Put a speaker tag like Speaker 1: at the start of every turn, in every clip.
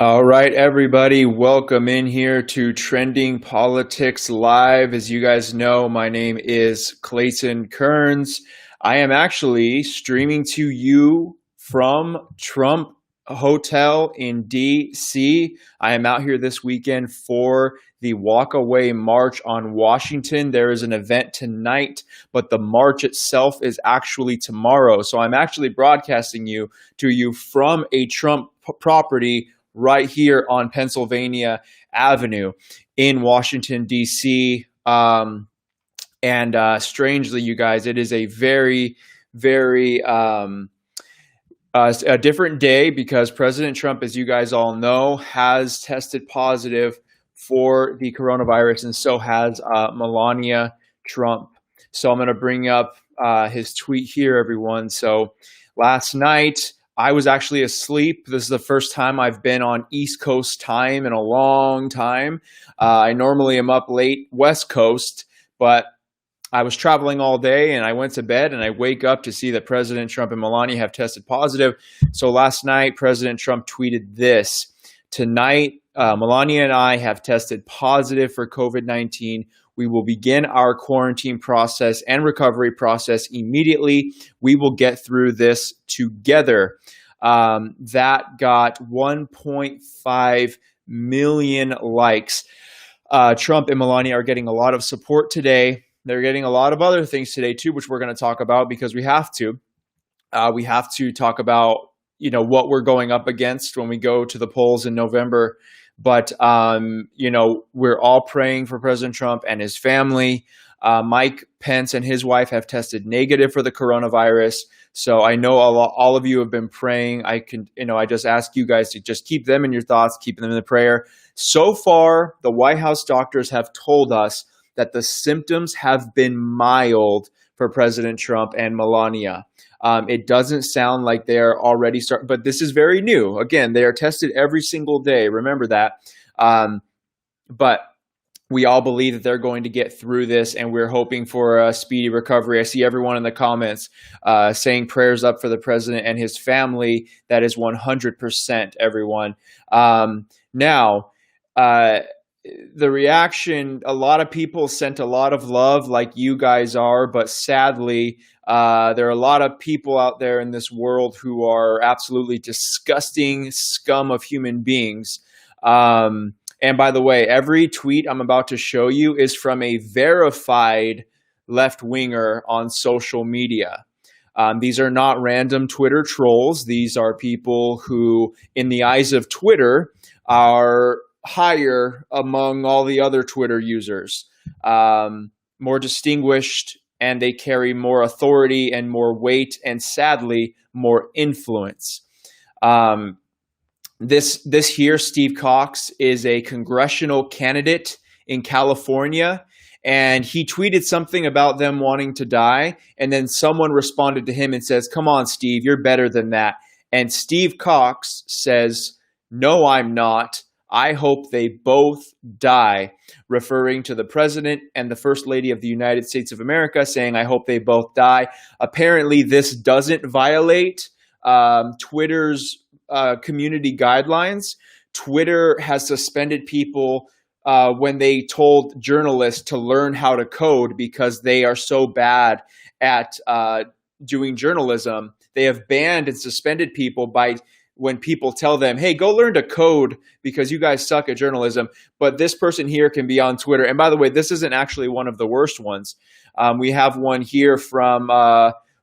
Speaker 1: All right, everybody, welcome in here to Trending Politics Live. As you guys know, my name is Clayton Kearns. I am actually streaming to you from Trump Hotel in DC. I am out here this weekend for the Walkaway March on Washington. There is an event tonight, but the march itself is actually tomorrow. So I'm actually broadcasting to you from a Trump property right here on Pennsylvania Avenue in Washington, D.C. And strangely, you guys, it is a very a different day because President Trump, as you guys all know, has tested positive for the coronavirus, and so has Melania Trump. So I'm going to bring up his tweet here, everyone. So last night, I was actually asleep. This is the first time I've been on East Coast time in a long time. I normally am up late West Coast, but I was traveling all day and I went to bed and I wake up to see that President Trump and Melania have tested positive. So last night, President Trump tweeted this. Tonight, Melania and I have tested positive for COVID-19. We will begin our quarantine process and recovery process immediately. We will get through this together. That got 1.5 million likes. Trump and Melania are getting a lot of support today. They're getting a lot of other things today too, which we're going to talk about because we have to. We have to talk about, what we're going up against when we go to the polls in November. But, we're all praying for President Trump and his family. Mike Pence and his wife have tested negative for the coronavirus. So I know all of you have been praying. I just ask you guys to just keep them in your thoughts, keep them in the prayer. So far, the White House doctors have told us that the symptoms have been mild for President Trump and Melania. It doesn't sound like they're already but this is very new. Again, they are tested every single day. Remember that. But we all believe that they're going to get through this, and we're hoping for a speedy recovery. I see everyone in the comments saying prayers up for the president and his family. That is 100%, everyone. Now, the reaction, a lot of people sent a lot of love like you guys are, but sadly, there are a lot of people out there in this world who are absolutely disgusting scum of human beings. And by the way, every tweet I'm about to show you is from a verified left-winger on social media. These are not random Twitter trolls. These are people who, in the eyes of Twitter, are higher among all the other Twitter users, more distinguished, and they carry more authority and more weight and, sadly, more influence. This here, Steve Cox, is a congressional candidate in California, and he tweeted something about them wanting to die, and then someone responded to him and says, "Come on, Steve, you're better than that." And Steve Cox says, "No, I'm not. I hope they both die," referring to the president and the first lady of the United States of America, saying, "I hope they both die." Apparently, this doesn't violate Twitter's community guidelines. Twitter has suspended people when they told journalists to learn how to code because they are so bad at doing journalism. They have banned and suspended people when people tell them, "Hey, go learn to code because you guys suck at journalism." But this person here can be on Twitter. And by the way, this isn't actually one of the worst ones. We have one here from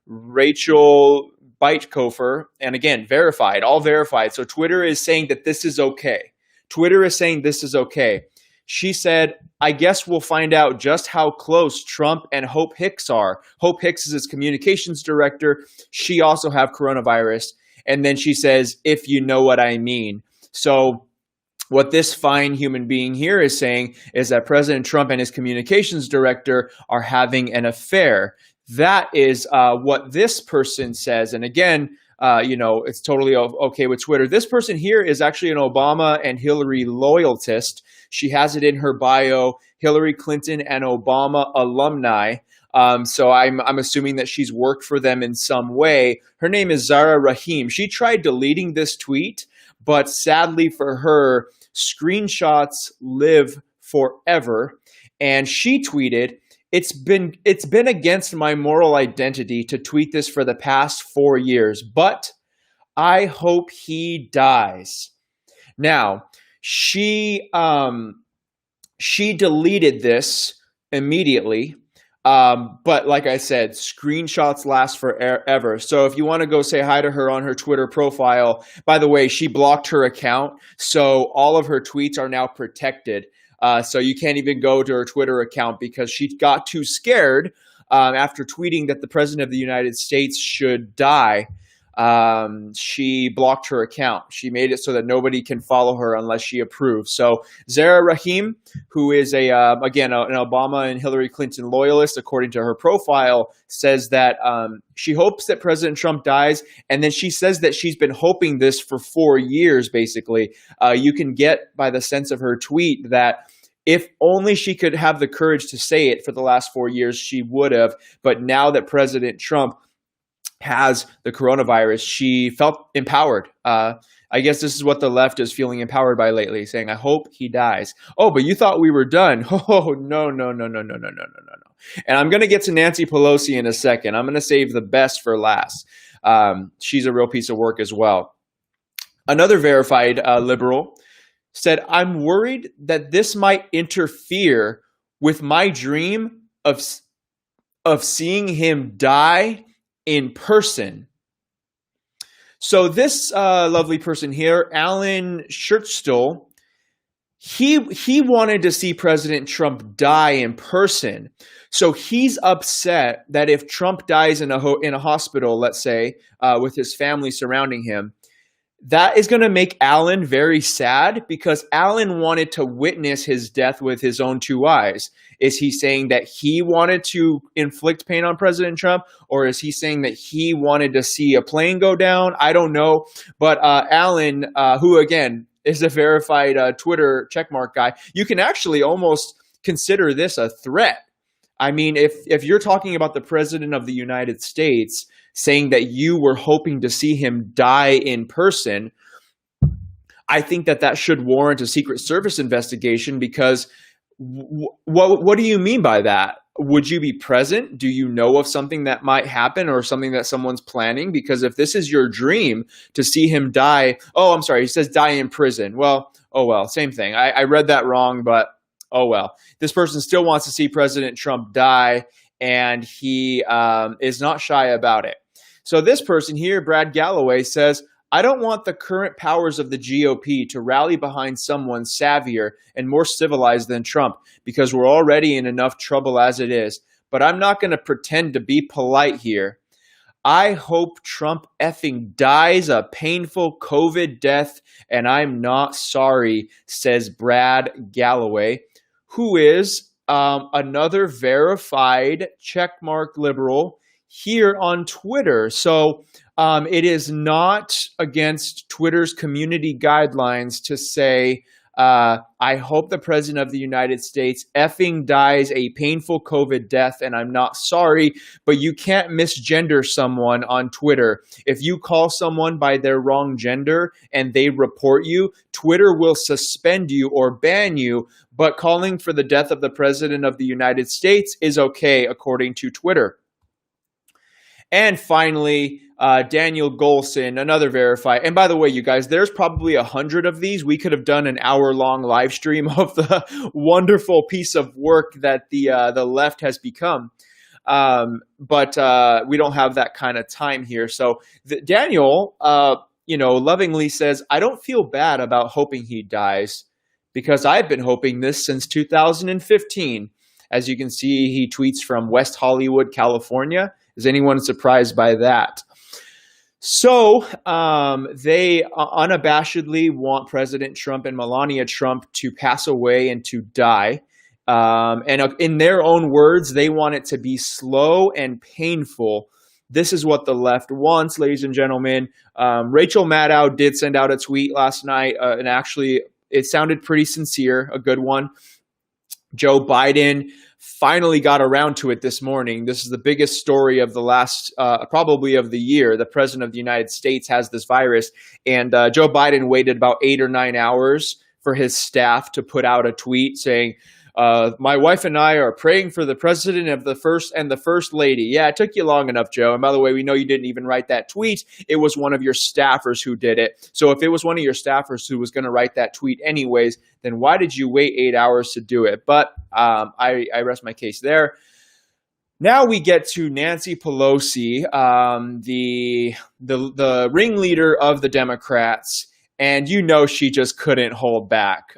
Speaker 1: Rachel Beitkofer. And again, verified, all verified. So Twitter is saying that this is okay. Twitter is saying this is okay. She said, "I guess we'll find out just how close Trump and Hope Hicks are." Hope Hicks is his communications director. She also have coronavirus. And then she says, "if you know what I mean." So what this fine human being here is saying is that President Trump and his communications director are having an affair. That is what this person says. And again, it's totally okay with Twitter. This person here is actually an Obama and Hillary loyalist. She has it in her bio, Hillary Clinton and Obama alumni. So I'm assuming that she's worked for them in some way. Her name is Zara Rahim. She tried deleting this tweet, but sadly for her, screenshots live forever. And she tweeted, it's been against my moral identity to tweet this for the past 4 years, but I hope he dies. Now, she deleted this immediately. But like I said, screenshots last forever. So if you want to go say hi to her on her Twitter profile, by the way, she blocked her account. So all of her tweets are now protected. So you can't even go to her Twitter account because she got too scared after tweeting that the President of the United States should die. She blocked her account. She made it so that nobody can follow her unless she approves. So Zara Rahim, who is an Obama and Hillary Clinton loyalist, according to her profile, says that she hopes that President Trump dies. And then she says that she's been hoping this for 4 years, basically. You can get by the sense of her tweet that if only she could have the courage to say it for the last 4 years, she would have. But now that President Trump has the coronavirus, she felt empowered. I guess this is what the left is feeling empowered by lately, saying, I hope he dies. Oh, but you thought we were done. Oh, no. And I'm going to get to Nancy Pelosi in a second. I'm going to save the best for last. She's a real piece of work as well. Another verified liberal said, I'm worried that this might interfere with my dream of seeing him die in person. So this lovely person here, Alan Schertzstall, he wanted to see President Trump die in person. So he's upset that if Trump dies in a hospital, let's say, with his family surrounding him, that is going to make Alan very sad because Alan wanted to witness his death with his own 2 eyes. Is he saying that he wanted to inflict pain on President Trump, or is he saying that he wanted to see a plane go down? I don't know. But Alan, who again is a verified Twitter checkmark guy, you can actually almost consider this a threat. I mean, if you're talking about the President of the United States saying that you were hoping to see him die in person, I think that should warrant a Secret Service investigation because what do you mean by that? Would you be present? Do you know of something that might happen or something that someone's planning? Because if this is your dream to see him die, he says die in prison. Well, same thing. I read that wrong, but oh well. This person still wants to see President Trump die, and he is not shy about it. So this person here, Brad Galloway, says, I don't want the current powers of the GOP to rally behind someone savvier and more civilized than Trump because we're already in enough trouble as it is. But I'm not going to pretend to be polite here. I hope Trump effing dies a painful COVID death, and I'm not sorry, says Brad Galloway, who is another verified checkmark liberal here on Twitter. So it is not against Twitter's community guidelines to say, I hope the President of the United States effing dies a painful COVID death, and I'm not sorry, but you can't misgender someone on Twitter. If you call someone by their wrong gender and they report you, Twitter will suspend you or ban you, but calling for the death of the President of the United States is okay, according to Twitter. And finally, Daniel Golson, another verified. And by the way, you guys, there's probably 100 of these. We could have done an hour-long live stream of the wonderful piece of work that the left has become. But we don't have that kind of time here. So Daniel, lovingly says, I don't feel bad about hoping he dies because I've been hoping this since 2015. As you can see, he tweets from West Hollywood, California. Is anyone surprised by that? So they unabashedly want President Trump and Melania Trump to pass away and to die. And in their own words, they want it to be slow and painful. This is what the left wants, ladies and gentlemen. Rachel Maddow did send out a tweet last night, and actually it sounded pretty sincere, a good one. Joe Biden finally got around to it this morning. This is the biggest story of the last, probably of the year. The president of the United States has this virus, and Joe Biden waited about 8 or 9 hours for his staff to put out a tweet saying, my wife and I are praying for the president of the first lady. Yeah, it took you long enough, Joe. And by the way, we know you didn't even write that tweet. It was one of your staffers who did it. So if it was one of your staffers who was going to write that tweet anyways, then why did you wait 8 hours to do it? But I rest my case there. Now we get to Nancy Pelosi, the ringleader of the Democrats, and you know she just couldn't hold back.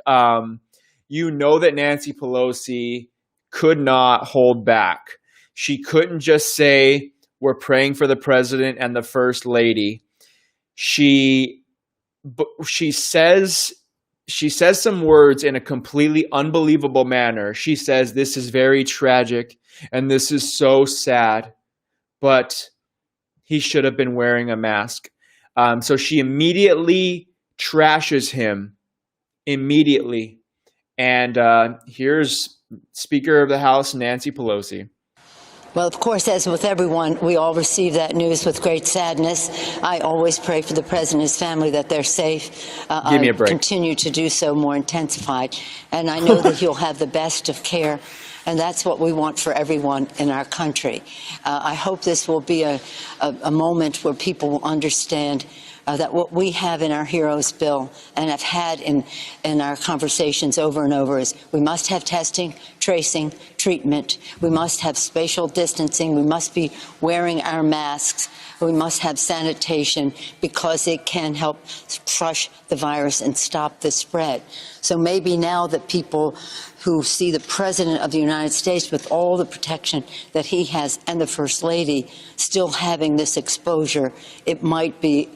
Speaker 1: You know that Nancy Pelosi could not hold back. She couldn't just say, we're praying for the president and the first lady. She says some words in a completely unbelievable manner. She says, this is very tragic and this is so sad, but he should have been wearing a mask. So she immediately trashes him. Immediately. And here's Speaker of the House, Nancy Pelosi.
Speaker 2: Well, of course, as with everyone, we all receive that news with great sadness. I always pray for the president and his family that they're safe.
Speaker 1: Give me a break.
Speaker 2: I continue to do so more intensified. And I know that he'll have the best of care. And that's what we want for everyone in our country. I hope this will be a moment where people will understand that what we have in our Heroes Bill and have had in our conversations over and over is we must have testing, tracing, treatment. We must have spatial distancing. We must be wearing our masks. We must have sanitation because it can help crush the virus and stop the spread. So maybe now that people who see the President of the United States with all the protection that he has and the First Lady still having this exposure, it might be,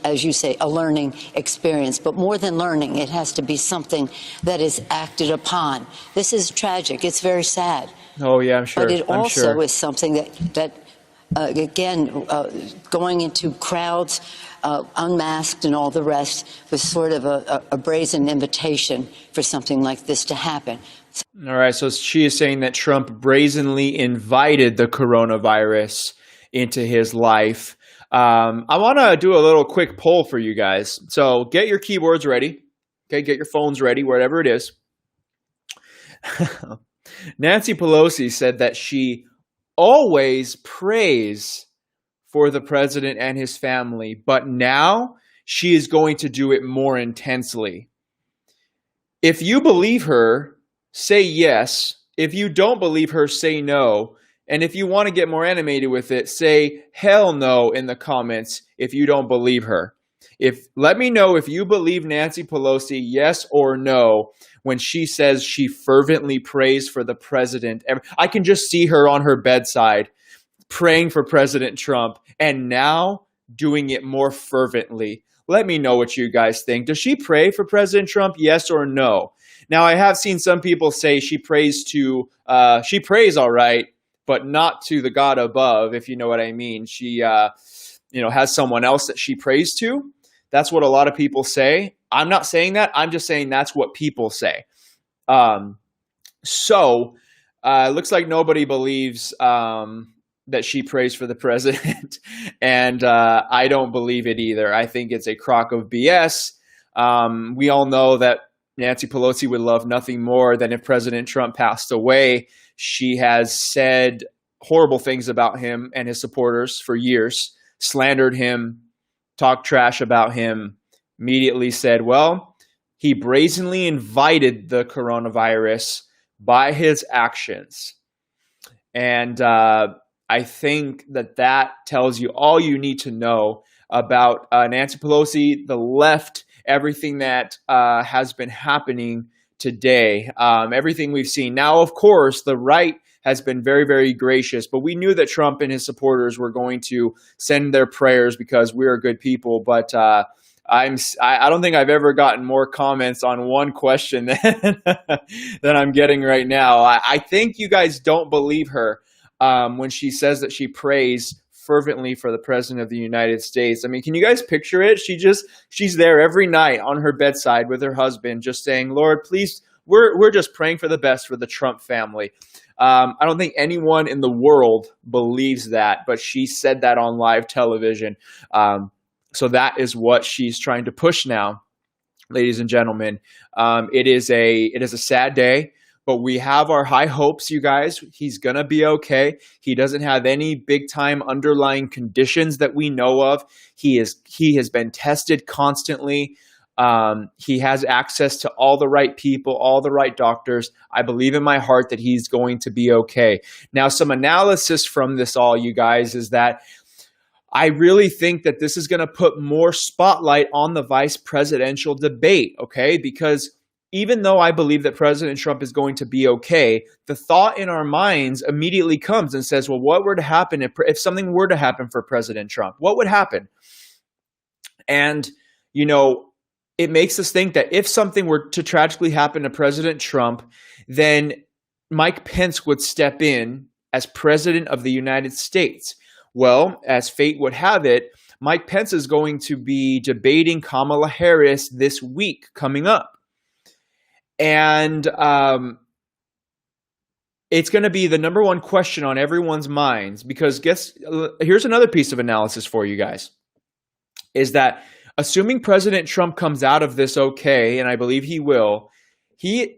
Speaker 2: as you say, a learning experience. But more than learning, it has to be something that is acted upon. This is tragic. It's very sad.
Speaker 1: Oh, yeah, I'm sure.
Speaker 2: But it also is something that again, going into crowds, unmasked and all the rest, was sort of a brazen invitation for something like this to happen.
Speaker 1: All right, so she is saying that Trump brazenly invited the coronavirus into his life. I want to do a little quick poll for you guys. So get your keyboards ready. Okay, get your phones ready, wherever it is. Nancy Pelosi said that she always prays for the president and his family, but now she is going to do it more intensely. If you believe her, say yes. If you don't believe her, say no. And if you want to get more animated with it, say hell no in the comments if you don't believe her. Let me know if you believe Nancy Pelosi, yes or no, when she says she fervently prays for the president. I can just see her on her bedside praying for President Trump and now doing it more fervently. Let me know what you guys think. Does she pray for President Trump, yes or no? Now, I have seen some people say she prays all right, but not to the God above, if you know what I mean. She, has someone else that she prays to. That's what a lot of people say. I'm not saying that. I'm just saying that's what people say. So it looks like nobody believes that she prays for the president. And I don't believe it either. I think it's a crock of BS. We all know that Nancy Pelosi would love nothing more than if President Trump passed away. She has said horrible things about him and his supporters for years, slandered him, talked trash about him, immediately said, well, he brazenly invited the coronavirus by his actions. And I think that tells you all you need to know about Nancy Pelosi, the left, everything that has been happening today, everything we've seen. Now, of course, the right has been very, very gracious, but we knew that Trump and his supporters were going to send their prayers because we're good people. But I don't think I've ever gotten more comments on one question than I'm getting right now. I think you guys don't believe her when she says that she prays fervently for the president of the United States. I mean, can you guys picture it? She's there every night on her bedside with her husband, just saying, Lord, please we're just praying for the best for the Trump family. I don't think anyone in the world believes that, but she said that on live television. So that is what she's trying to push now, ladies and gentlemen. It is a sad day, but we have our high hopes, you guys. He's going to be okay. He doesn't have any big time underlying conditions that we know of. He has been tested constantly. He has access to all the right people, all the right doctors. I believe in my heart that he's going to be okay. Now, some analysis from this all, you guys, is that I really think that this is going to put more spotlight on the vice presidential debate, okay? Because even though I believe that President Trump is going to be okay, the thought in our minds immediately comes and says, well, what were to happen if something were to happen for President Trump? What would happen? And, it makes us think that if something were to tragically happen to President Trump, then Mike Pence would step in as president of the United States. Well, as fate would have it, Mike Pence is going to be debating Kamala Harris this week coming up. And it's going to be the number one question on everyone's minds, because here's another piece of analysis for you guys, is that assuming President Trump comes out of this okay, and I believe he will, he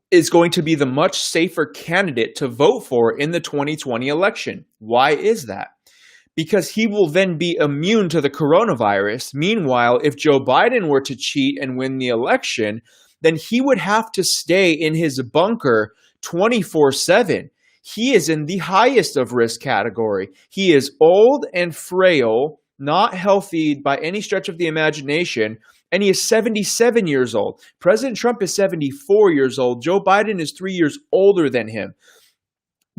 Speaker 1: is going to be the much safer candidate to vote for in the 2020 election. Why is that? Because he will then be immune to the coronavirus. Meanwhile, if Joe Biden were to cheat and win the election, then he would have to stay in his bunker 24/7. He is in the highest of risk category. He is old and frail, not healthy by any stretch of the imagination, and he is 77 years old. President Trump is 74 years old. Joe Biden is 3 years older than him.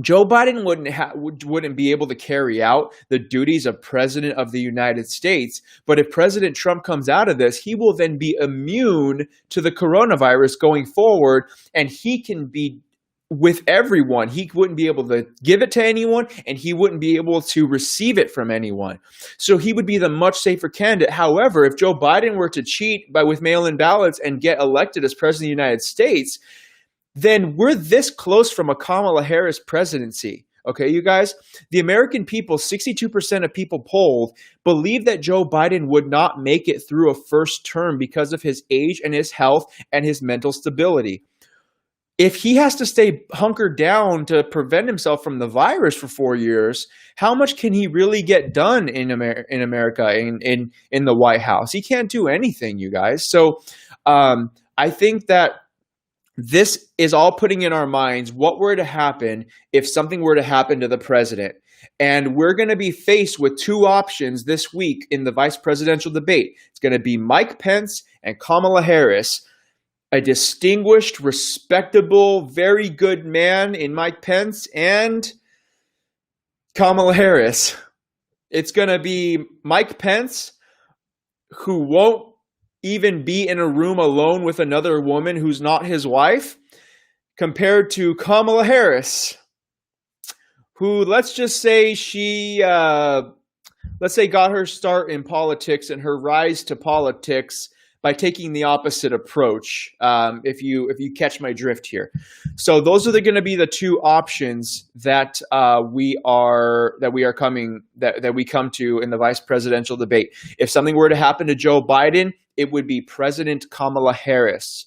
Speaker 1: Joe Biden wouldn't be able to carry out the duties of President of the United States, but if President Trump comes out of this, he will then be immune to the coronavirus going forward, and he can be with everyone. He wouldn't be able to give it to anyone, and he wouldn't be able to receive it from anyone. So he would be the much safer candidate. However, if Joe Biden were to cheat with mail-in ballots and get elected as president of the United States, then we're this close from a Kamala Harris presidency. Okay, you guys? The American people, 62% of people polled, believe that Joe Biden would not make it through a first term because of his age and his health and his mental stability. If he has to stay hunkered down to prevent himself from the virus for 4 years, how much can he really get done in America, in the White House? He can't do anything, you guys. So I think that this is all putting in our minds what were to happen if something were to happen to the president. And we're going to be faced with two options this week in the vice presidential debate. It's going to be Mike Pence and Kamala Harris. A distinguished, respectable, very good man in Mike Pence and Kamala Harris. It's going to be Mike Pence, who won't even be in a room alone with another woman who's not his wife, compared to Kamala Harris, who, let's just say got her start in politics and her rise to politics by taking the opposite approach, if you catch my drift here. So those are going to be the two options that we come to in the vice presidential debate. If something were to happen to Joe Biden, it would be President Kamala Harris.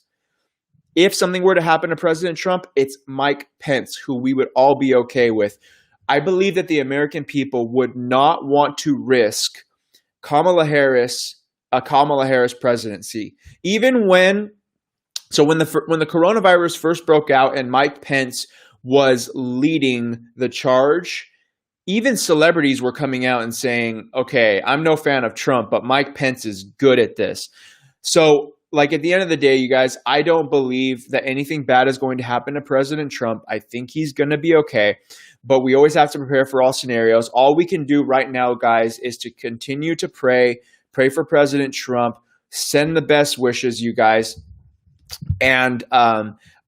Speaker 1: If something were to happen to President Trump, it's Mike Pence, who we would all be okay with. I believe that the American people would not want to risk a Kamala Harris presidency. Even when the coronavirus first broke out and Mike Pence was leading the charge, even celebrities were coming out and saying, okay, I'm no fan of Trump, but Mike Pence is good at this. So, at the end of the day, you guys, I don't believe that anything bad is going to happen to President Trump. I think he's going to be okay, but we always have to prepare for all scenarios. All we can do right now, guys, is to continue to pray for President Trump, send the best wishes, you guys. And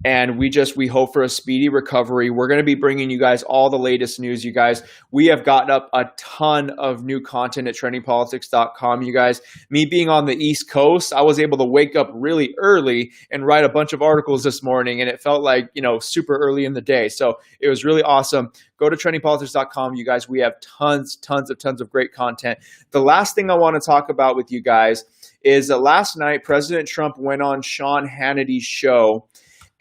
Speaker 1: And we hope for a speedy recovery. We're going to be bringing you guys all the latest news, you guys. We have gotten up a ton of new content at trendingpolitics.com, you guys. Me being on the East Coast, I was able to wake up really early and write a bunch of articles this morning, and it felt like, super early in the day. So it was really awesome. Go to trendingpolitics.com, you guys. We have tons of great content. The last thing I want to talk about with you guys is that last night, President Trump went on Sean Hannity's show,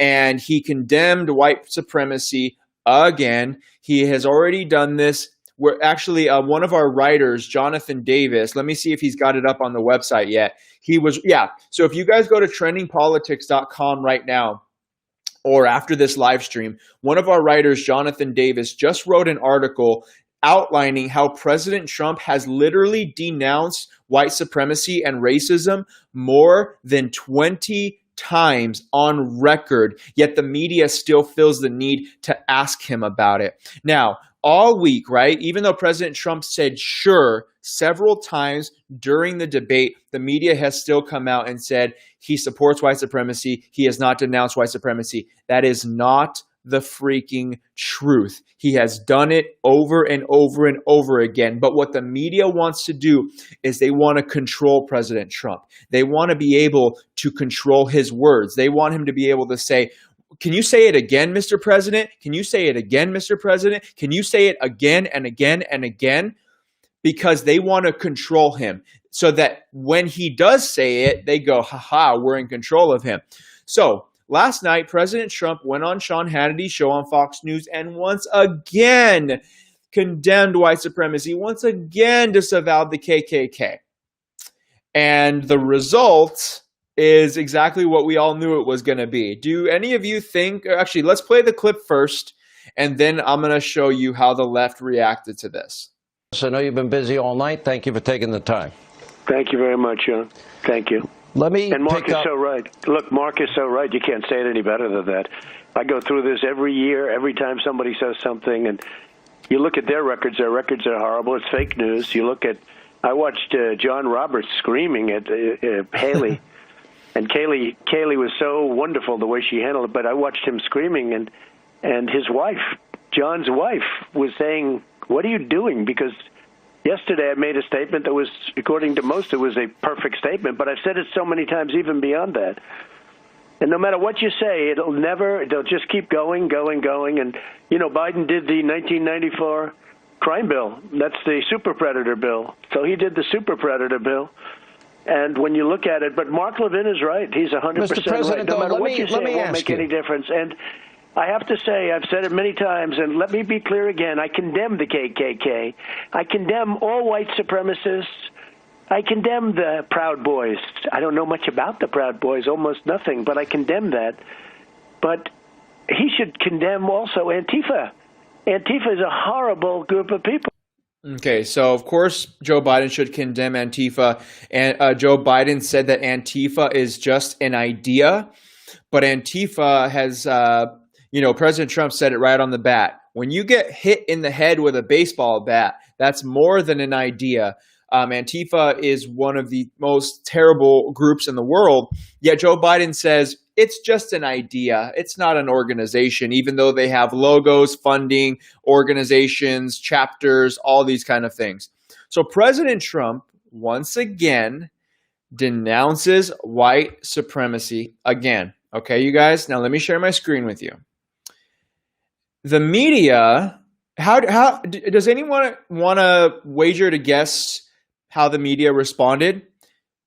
Speaker 1: and he condemned white supremacy again. He has already done this. We're actually one of our writers, Jonathan Davis. Let me see if he's got it up on the website yet. So if you guys go to trendingpolitics.com right now, or after this live stream, one of our writers, Jonathan Davis, just wrote an article outlining how President Trump has literally denounced white supremacy and racism more than 20 times on record, yet the media still feels the need to ask him about it. Now, all week, right, even though President Trump said sure several times during the debate, the media has still come out and said he supports white supremacy. He has not denounced white supremacy. That is not the freaking truth. He has done it over and over and over again. But what the media wants to do is they want to control President Trump. They want to be able to control his words. They want him to be able to say, can you say it again, Mr. President? Can you say it again, Mr. President? Can you say it again and again and again? Because they want to control him so that when he does say it, they go, haha, we're in control of him. So last night, President Trump went on Sean Hannity's show on Fox News and once again condemned white supremacy, once again disavowed the KKK. And the result is exactly what we all knew it was going to be. Do any of you think, actually, let's play the clip first, and then I'm going to show you how the left reacted to this.
Speaker 3: I know you've been busy all night. Thank you for taking the time.
Speaker 4: Thank you very much, John. Thank you.
Speaker 3: And
Speaker 4: Mark is so right. Look, Mark is so right. You can't say it any better than that. I go through this every year, every time somebody says something, and you look at their records are horrible. It's fake news. I watched John Roberts screaming at Haley, and Kaylee was so wonderful the way she handled it, but I watched him screaming, and his wife, John's wife, was saying, what are you doing? Because yesterday I made a statement that was, according to most, it was a perfect statement, but I've said it so many times even beyond that. And no matter what you say, they'll just keep going. And, Biden did the 1994 crime bill. That's the super predator bill. So he did the super predator bill. And when you look at it, but Mark Levin is right. He's 100% right. No matter what you say, it won't make any difference. And I have to say, I've said it many times, and let me be clear again, I condemn the KKK. I condemn all white supremacists. I condemn the Proud Boys. I don't know much about the Proud Boys, almost nothing, but I condemn that. But he should condemn also Antifa. Antifa is a horrible group of people.
Speaker 1: Okay, so of course Joe Biden should condemn Antifa. And Joe Biden said that Antifa is just an idea, but Antifa has, President Trump said it right on the bat. When you get hit in the head with a baseball bat, that's more than an idea. Antifa is one of the most terrible groups in the world, yet Joe Biden says it's just an idea. It's not an organization, even though they have logos, funding, organizations, chapters, all these kind of things. So President Trump, once again, denounces white supremacy again. Okay, you guys? Now let me share my screen with you. The media, how does anyone want to wager to guess how the media responded?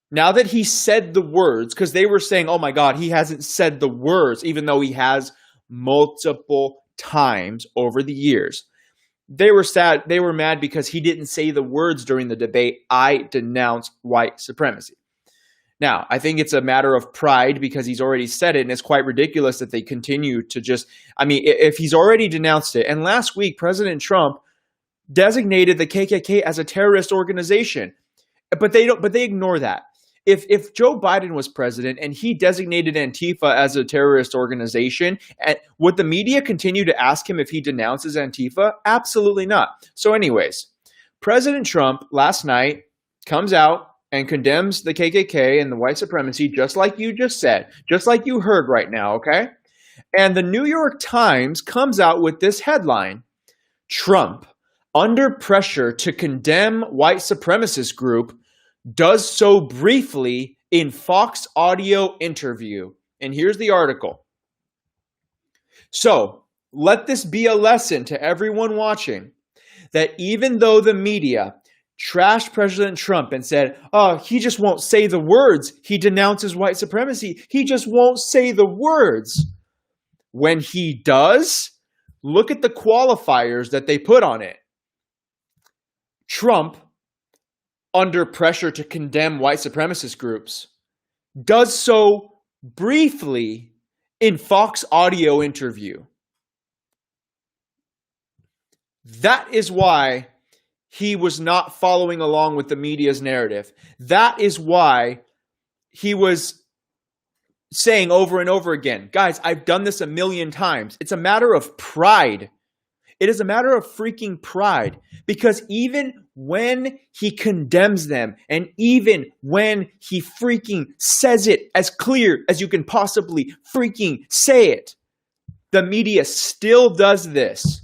Speaker 1: Now that he said the words, because they were saying, oh my God, he hasn't said the words, even though he has multiple times over the years. They were sad. They were mad because he didn't say the words during the debate, I denounce white supremacy. Now, I think it's a matter of pride because he's already said it, and it's quite ridiculous that they continue to if he's already denounced it. And last week, President Trump designated the KKK as a terrorist organization, but they ignore that. If Joe Biden was president and he designated Antifa as a terrorist organization, would the media continue to ask him if he denounces Antifa? Absolutely not. So anyways, President Trump last night comes out and condemns the KKK and the white supremacy, just like you just said, just like you heard right now, okay? And the New York Times comes out with this headline: Trump, under pressure to condemn white supremacist group, does so briefly in Fox audio interview. And here's the article. So let this be a lesson to everyone watching, that even though the media trashed President Trump and said, oh, he just won't say the words, he denounces white supremacy, he just won't say the words. When he does, look at the qualifiers that they put on it. Trump, under pressure to condemn white supremacist groups, does so briefly in Fox audio interview. That is why he was not following along with the media's narrative. That is why he was saying over and over again, guys, I've done this a million times. It's a matter of pride. It is a matter of freaking pride, because even when he condemns them and even when he freaking says it as clear as you can possibly freaking say it, the media still does this.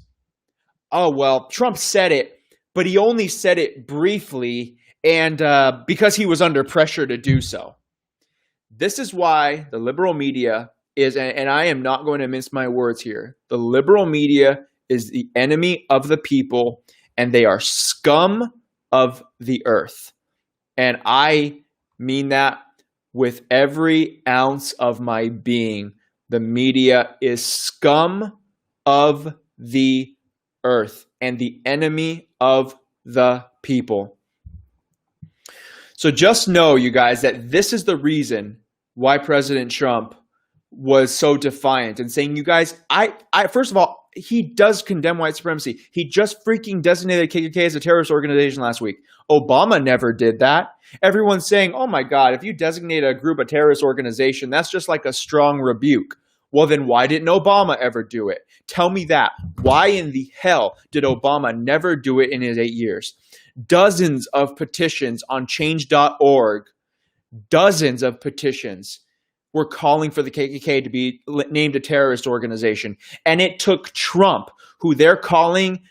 Speaker 1: Oh, well, Trump said it, but he only said it briefly and because he was under pressure to do so. This is why the liberal media is, and I am not going to mince my words here, the liberal media is the enemy of the people, and they are scum of the earth. And I mean that with every ounce of my being. The media is scum of the earth and the enemy of the people. So just know, you guys, that this is the reason why President Trump was so defiant and saying, you guys, I first of all, he does condemn white supremacy. He just freaking designated KKK as a terrorist organization last week. Obama never did that. Everyone's saying, oh my God, if you designate a group a terrorist organization, that's just like a strong rebuke. Well, then why didn't Obama ever do it? Tell me that. Why in the hell did Obama never do it in his 8 years? Dozens of petitions on change.org, dozens of petitions were calling for the KKK to be named a terrorist organization. And it took Trump, who they're calling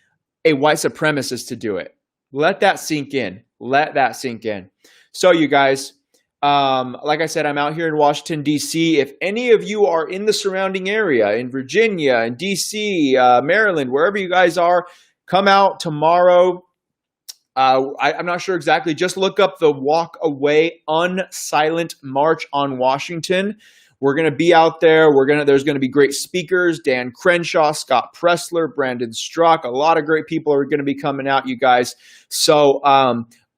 Speaker 1: a white supremacist, to do it. Let that sink in. Let that sink in. So you guys, like I said, I'm out here in Washington, D.C. If any of you are in the surrounding area, in Virginia, in D.C., Maryland, wherever you guys are, come out tomorrow. I'm not sure exactly. Just look up the Walk Away Unsilent March on Washington. We're going to be out there. There's going to be great speakers: Dan Crenshaw, Scott Pressler, Brandon Strzok. A lot of great people are going to be coming out, you guys. So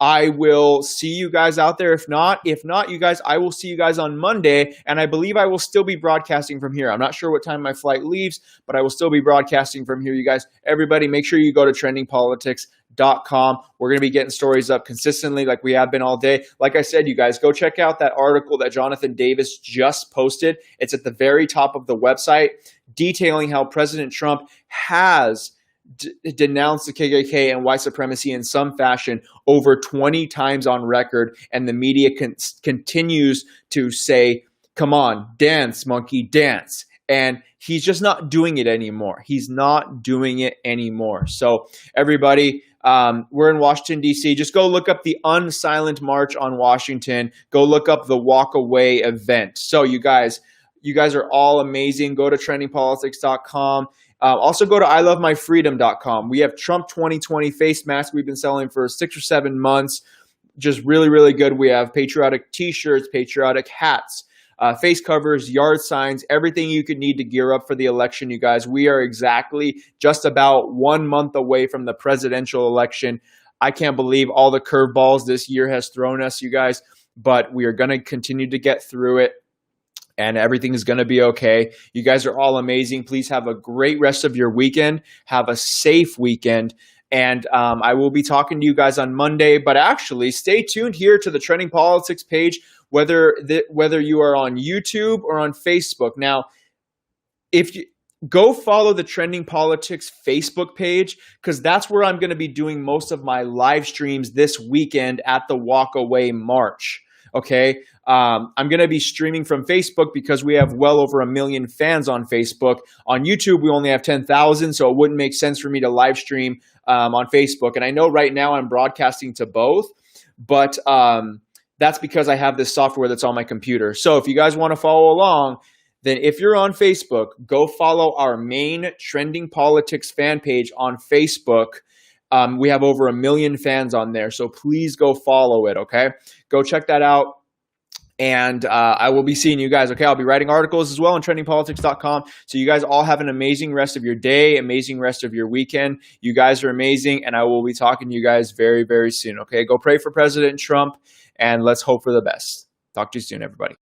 Speaker 1: I will see you guys out there. If not, you guys, I will see you guys on Monday, and I believe I will still be broadcasting from here. I'm not sure what time my flight leaves, but I will still be broadcasting from here, you guys. Everybody, make sure you go to trendingpolitics.com. We're going to be getting stories up consistently like we have been all day. Like I said, you guys, go check out that article that Jonathan Davis just posted. It's at the very top of the website, detailing how President Trump has denounced the KKK and white supremacy in some fashion over 20 times on record, and the media continues to say, come on, dance, monkey, dance. And he's just not doing it anymore. He's not doing it anymore. So everybody, we're in Washington, D.C. Just go look up the Unsilent March on Washington. Go look up the Walk Away event. So you guys are all amazing. Go to trendingpolitics.com. Also go to ilovemyfreedom.com. We have Trump 2020 face masks we've been selling for 6 or 7 months. Just really, really good. We have patriotic t-shirts, patriotic hats, face covers, yard signs, everything you could need to gear up for the election, you guys. We are exactly just about 1 month away from the presidential election. I can't believe all the curveballs this year has thrown us, you guys, but we are going to continue to get through it. And everything is going to be okay. You guys are all amazing. Please have a great rest of your weekend. Have a safe weekend. And I will be talking to you guys on Monday. But actually, stay tuned here to the Trending Politics page, whether you are on YouTube or on Facebook. Now, if you go follow the Trending Politics Facebook page, because that's where I'm going to be doing most of my live streams this weekend at the Walk Away March. Okay. I'm going to be streaming from Facebook because we have well over 1 million fans on Facebook. On YouTube, we only have 10,000, so it wouldn't make sense for me to live stream on Facebook. And I know right now I'm broadcasting to both, but that's because I have this software that's on my computer. So if you guys want to follow along, then if you're on Facebook, go follow our main Trending Politics fan page on Facebook. We have over 1 million fans on there, so please go follow it, okay? Go check that out, and I will be seeing you guys, okay? I'll be writing articles as well on trendingpolitics.com, so you guys all have an amazing rest of your day, amazing rest of your weekend. You guys are amazing, and I will be talking to you guys very, very soon, okay? Go pray for President Trump, and let's hope for the best. Talk to you soon, everybody.